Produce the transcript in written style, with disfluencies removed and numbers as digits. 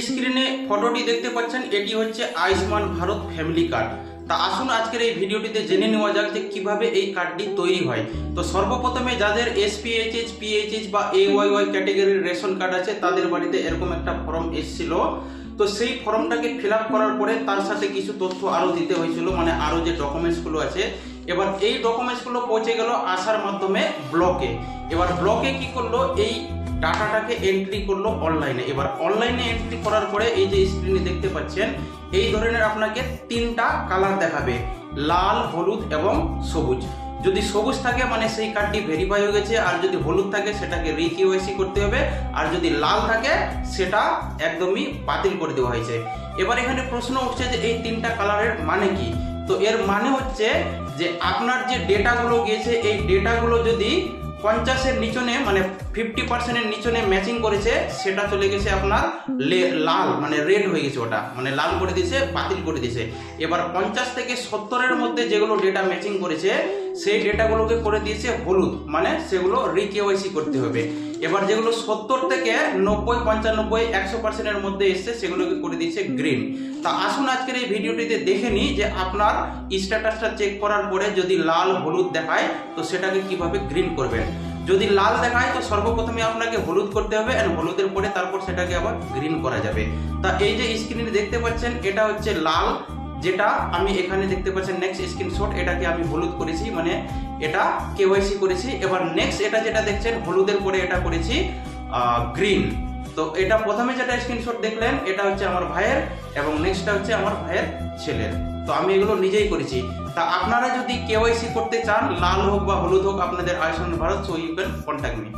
স্ক্রিনে ফটোটি দেখতে পাচ্ছেন এটি হচ্ছে আয়ুষ্মান ভারত ফ্যামিলি কার্ড। তা আসুন আজকের এই ভিডিওটিতে জেনে নেওয়া যাক যে কিভাবে এই কার্ডটি তৈরি হয়। তো সর্বপ্রথমে যাদের এসপিএইচএস, পিএইচএস বা এওয়াইওয়াই ক্যাটাগরির রেশন কার্ড আছে তাদের বাড়িতে এরকম একটা ফর্ম এসেছিল। তো সেই ফর্মটাকে ফিল আপ করার পরে তার সাথে কিছু তথ্য আরও দিতে হয়েছিল, মানে আরও যে ডকুমেন্টসগুলো আছে। এবার এই ডকুমেন্টসগুলো পৌঁছে গেল আসার মাধ্যমে ব্লকে। এবার ব্লকে কি করলো, এই ডাটাটাকে এন্ট্রি করলো অনলাইনে। এবার অনলাইনে এন্ট্রি করার পরে এই যে স্ক্রিনে দেখতে পাচ্ছেন এই ধরনের আপনাকে তিনটা কালার দেখাবে, লাল, হলুদ এবং সবুজ। যদি সবুজ থাকে মানে সেই কার্ডটি ভেরিফাই হয়ে গেছে, আর যদি হলুদ থাকে সেটাকে রিকেওয়াইসি করতে হবে, আর যদি লাল থাকে সেটা একদমই বাতিল করে দেওয়া হয়েছে। এবার এখানে প্রশ্ন উঠছে যে এই তিনটা কালারের মানে কি। তো এর মানে হচ্ছে যে আপনার যে ডেটাগুলো গিয়েছে এই ডেটাগুলো যদি 50-এর নিচনে মানে 50%-এর নিচনে ম্যাচিং করেছে সেটা চলে গেছে আপনার লাল, মানে রেড হয়ে গেছে, ওটা মানে লাল করে দিয়েছে, বাতিল করে দিয়েছে। এবার 50 থেকে 70-এর মধ্যে যেগুলো ডেটা ম্যাচিং করেছে সেই ডেটাগুলোকে করে দিয়েছে হলুদ, মানে সেগুলো রিকেওয়াইসি করতে হবে। এবার যেগুলো 70 থেকে 90, 95, 100%-এর মধ্যে এসছে সেগুলোকে করে দিয়েছে গ্রিন। তা আসুন আজকের এই ভিডিওটিতে দেখে নিই যে আপনার স্ট্যাটাসটা চেক করার পরে যদি লাল, হলুদ দেখায় তো সেটাকে কিভাবে গ্রিন করবেন। যদি লাল দেখায় তো সর্বপ্রথমে আপনাকে হলুদ করতে হবে, আর হলুদের পরে তারপর সেটাকে আবার গ্রিন করা যাবে। তা এই যে স্ক্রিনে দেখতে পাচ্ছেন এটা হচ্ছে লাল, যেটা আমি এখানে দেখতে পাচ্ছেন নেক্সট স্ক্রিনশট, এটাকে আমি হলুদ করেছি, মানে এটা কেওয়াইসি করেছি। এবার নেক্সট এটা যেটা দেখছেন হলুদের পরে এটা করেছি গ্রিন। তো এটা প্রথমে যেটা স্ক্রিনশট দেখলেন এটা হচ্ছে আমার ভাইয়ের, এবং নেক্সটটা হচ্ছে আমার ভাইয়ের ছেলের। তো আমি এগুলো নিজেই করেছি। তা আপনারা যদি কেওয়াইসি করতে চান, লাল হোক বা হলুদ হোক আপনাদের Ayushman Bharat, so you can contact me.